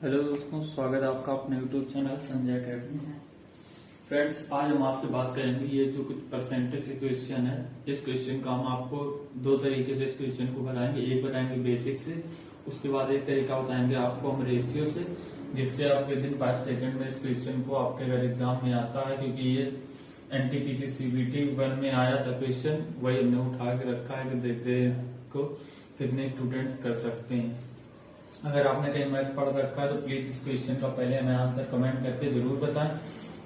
Hello दोस्तों, स्वागत है आपका अपने यूट्यूब चैनल संजय अकेडमी में। फ्रेंड्स, आज हम आपसे बात करेंगे ये जो कुछ परसेंटेज के क्वेश्चन है। इस क्वेश्चन का हम आपको दो तरीके से इस क्वेश्चन को बताएंगे। एक बताएंगे बेसिक से, उसके बाद एक तरीका बताएंगे आपको हम रेशियो से, जिससे आप विद इन 5 सेकंड में इस क्वेश्चन को आपके अगर एग्जाम में आता है, क्योंकि ये एनटीपीसी सीबीटी 1 में आया था क्वेश्चन, वही हमने उठा के रखा है कि देखते हैं को कितने स्टूडेंट्स कर सकते हैं। अगर आपने कहीं मैथ पढ़ रखा है तो प्लीज इस क्वेश्चन का पहले हमें आंसर कमेंट करके जरूर बताएं।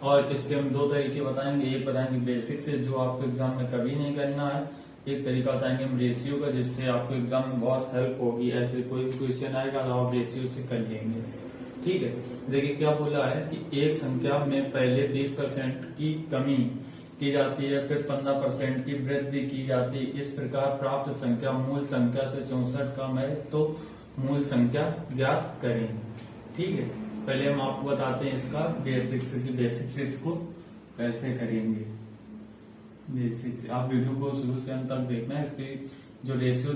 और इसके हम दो तरीके बताएंगे। एक बताएंगे बेसिक से, जो आपको एग्जाम में कभी नहीं करना है। एक तरीका बताएंगे हम रेशियो का, जिससे आपको एग्जाम में बहुत हेल्प होगी। ऐसे कोई भी क्वेश्चन आएगा तो आप रेशियो से कर लेंगे। ठीक है, देखिए क्या बोला है कि एक संख्या में पहले 20% की कमी की जाती है, फिर 15% की वृद्धि की जाती है। इस प्रकार प्राप्त संख्या मूल संख्या से 64 कम है तो मूल संख्या ज्ञात करें। ठीक है, पहले हम आपको बताते हैं इसका बेसिक्स की बेसिक से इसको कैसे करेंगे। बेसिक से आप वीडियो को शुरू से अंत तक देखना है। इसकी जो रेशियो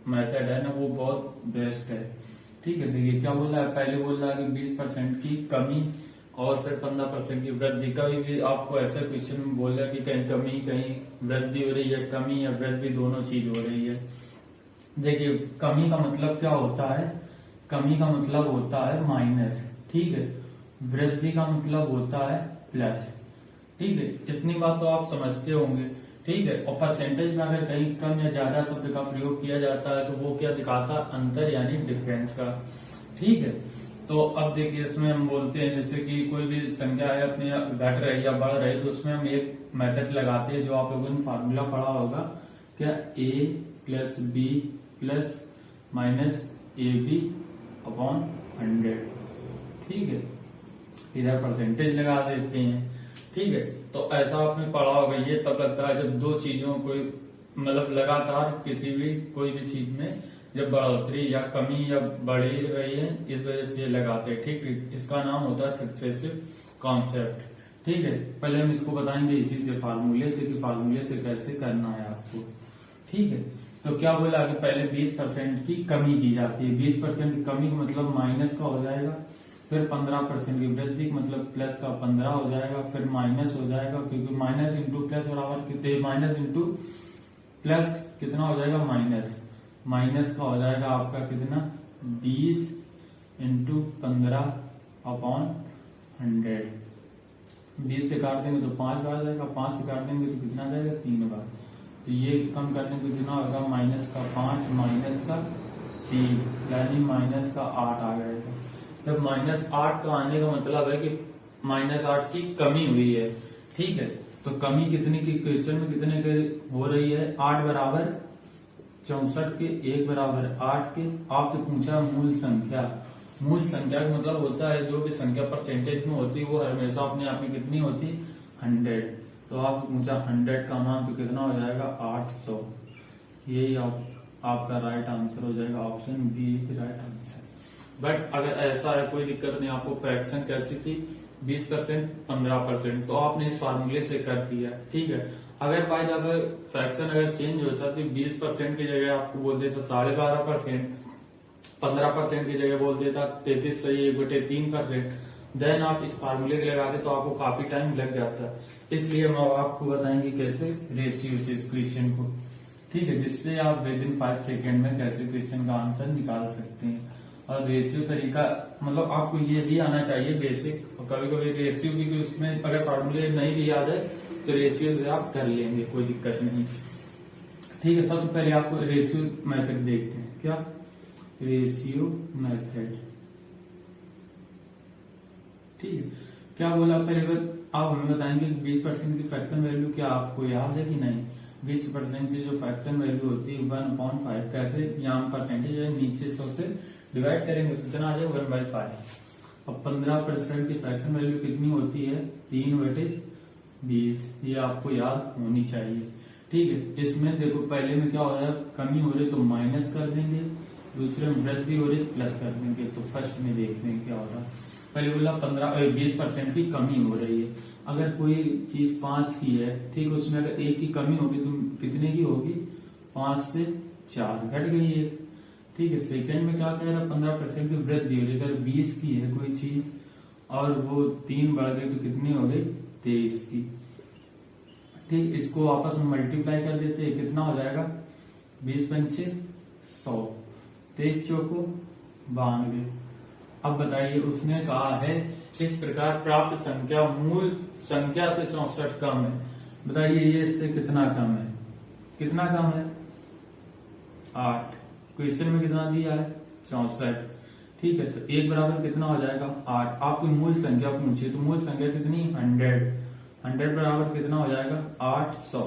मेथड है ना, वो बहुत बेस्ट है। ठीक है, देखिए क्या बोला है। पहले बोल रहा है कि 20% की कमी और फिर 15% की वृद्धि। कभी भी आपको ऐसा क्वेश्चन में बोल रहा है कि कहीं कमी कहीं वृद्धि हो रही है, कमी या वृद्धि दोनों चीज हो रही है। देखिए कमी का मतलब क्या होता है, कमी का मतलब होता है माइनस। ठीक है, वृद्धि का मतलब होता है प्लस। ठीक है, इतनी बात तो आप समझते होंगे। ठीक है, और परसेंटेज में अगर कहीं कम या ज्यादा शब्द का प्रयोग किया जाता है तो वो क्या दिखाता है, अंतर यानी डिफरेंस का। ठीक है, तो अब देखिए इसमें हम बोलते हैं जैसे कि कोई भी संख्या है अपने घट रही या बढ़ रही, तो उसमें हम एक मेथड लगाते हैं जो आप लोगों ने फार्मूला पढ़ा होगा, क्या a plus B plus minus A B upon 100। ठीक है, इधर परसेंटेज लगा देते हैं। ठीक है, तो ऐसा आपने पढ़ा होगा। ये तब लगता है जब दो चीजों को मतलब लगातार किसी भी कोई भी चीज में जब बढ़ोतरी या कमी या बढ़ी रही है, इस वजह से लगाते हैं। ठीक है, इसका नाम होता है सक्सेसिव कॉन्सेप्ट। ठीक है, पहले हम इसको बताएंगे इसी से फार्मूले से, कि फार्मूले से कैसे करना है आपको। ठीक है, तो क्या बोला कि पहले 20% की कमी की जाती है। 20% की कमी का मतलब माइनस का हो जाएगा, फिर 15% की वृद्धि का मतलब प्लस का 15 हो जाएगा, फिर माइनस हो जाएगा, क्योंकि माइनस इंटू प्लस बराबर कितने, माइनस इंटू प्लस कितना हो जाएगा, माइनस। माइनस का हो जाएगा आपका कितना, 20 इंटू 15 अपॉन 100। 20 से काट देंगे तो 5 बार जाएगा, 5 से काट देंगे तो कितना जाएगा, 3 बार। तो ये कम करने को कितना होगा, माइनस का 5 माइनस का 3 यानी माइनस का 8 आ जाएगा। जब माइनस 8 का आने का मतलब है कि माइनस 8 की कमी हुई है। ठीक है, तो कमी कितनी की क्वेश्चन में कितने के हो रही है, 8 बराबर 64 के, 1 बराबर 8 के। आपसे पूछा मूल संख्या। मूल संख्या का मतलब होता है जो भी संख्या परसेंटेज में होती है वो हमेशा अपने आप में कितनी होती है, 100। तो आप पूछा 100 का मान तो कितना हो जाएगा, 800। यही आपका राइट आंसर हो जाएगा। Option B is right answer. But अगर ऐसा है, कोई दिक्कत नहीं, आपको फ्रैक्शन कैसी थी, 20% 15%, तो आपने इस फार्मूले से कर दिया। ठीक है, अगर बाय द वे फ्रैक्शन अगर चेंज होता तो 20% की जगह आपको बोल देता 12.5%, 15% की जगह बोल देता 33 सही 1/3%, देन आप इस फार्मूले के लगाते तो आपको काफी टाइम लग जाता। इसलिए हम आपको बताएंगे कैसे रेशियो से इस क्वेश्चन को। ठीक है, जिससे आप विद इन 5 सेकेंड में कैसे क्वेश्चन का आंसर निकाल सकते हैं। और रेशियो तरीका मतलब आपको ये भी आना चाहिए बेसिक, और कभी कभी रेशियो भी उसमें अगर फार्मूले नहीं भी याद है तो रेशियो से आप कर लेंगे, कोई दिक्कत नहीं। ठीक है, सबसे पहले आपको रेशियो मेथड देखते हैं। क्या रेशियो मेथड। ठीक है, क्या बोला पहले आप हमें बताएंगे 20% की फ्रैक्शन वैल्यू क्या आपको याद है कि नहीं। 20% की जो फ्रैक्शन वैल्यू होती है 1/5, कैसे, यहाँ परसेंटेज है नीचे 100 से डिवाइड करेंगे तो कितना आ जाएगा, 1/5। अब 15% की फ्रैक्शन वैल्यू कितनी होती है, 3/20। ये आपको याद होनी चाहिए। ठीक है, इसमें देखो पहले में क्या हो रहा है, कमी हो रही तो माइनस कर देंगे, दूसरे में वृद्धि हो रही प्लस कर देंगे। तो फर्स्ट में देखते हैं क्या हो रहा है। पहले बोला 20% की कमी हो रही है। अगर कोई चीज 5 की है, ठीक, उसमें अगर 1 की कमी होगी तो कितने की होगी, 5 से 4 घट गई 1। ठीक है। सेकंड में क्या कह रहा है, 15% की वृद्धि हो रही। अगर 20 की है कोई चीज और वो 3 बढ़ गई तो कितनी हो गई, 23 की। ठीक, इसको आपस में मल्टीप्लाई कर देते हैं, कितना हो जाएगा, 20 पंचे 100, 23 चौको 92। अब बताइए, उसने कहा है इस प्रकार प्राप्त संख्या मूल संख्या से 64 कम है। बताइए ये इससे कितना कम है, कितना कम है, 8। क्वेश्चन में कितना दिया है, 64। ठीक है, तो 1 बराबर कितना हो जाएगा, 8। आपकी मूल संख्या पूछिए, तो मूल संख्या कितनी, 100 बराबर कितना हो जाएगा, 800।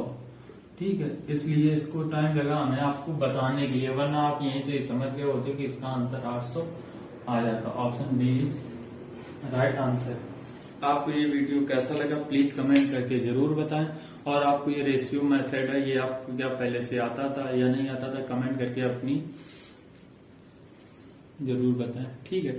ठीक है, इसलिए इसको टाइम लगा हमें आपको बताने के लिए, वरना आप यहीं से समझ गए होते कि इसका आंसर 800 आ जाता। Option B is right answer. आपको ये वीडियो कैसा लगा प्लीज कमेंट करके जरूर बताएं, और आपको ये रेशियो मेथड है ये आपको क्या पहले से आता था या नहीं आता था, कमेंट करके अपनी जरूर बताएं। ठीक है।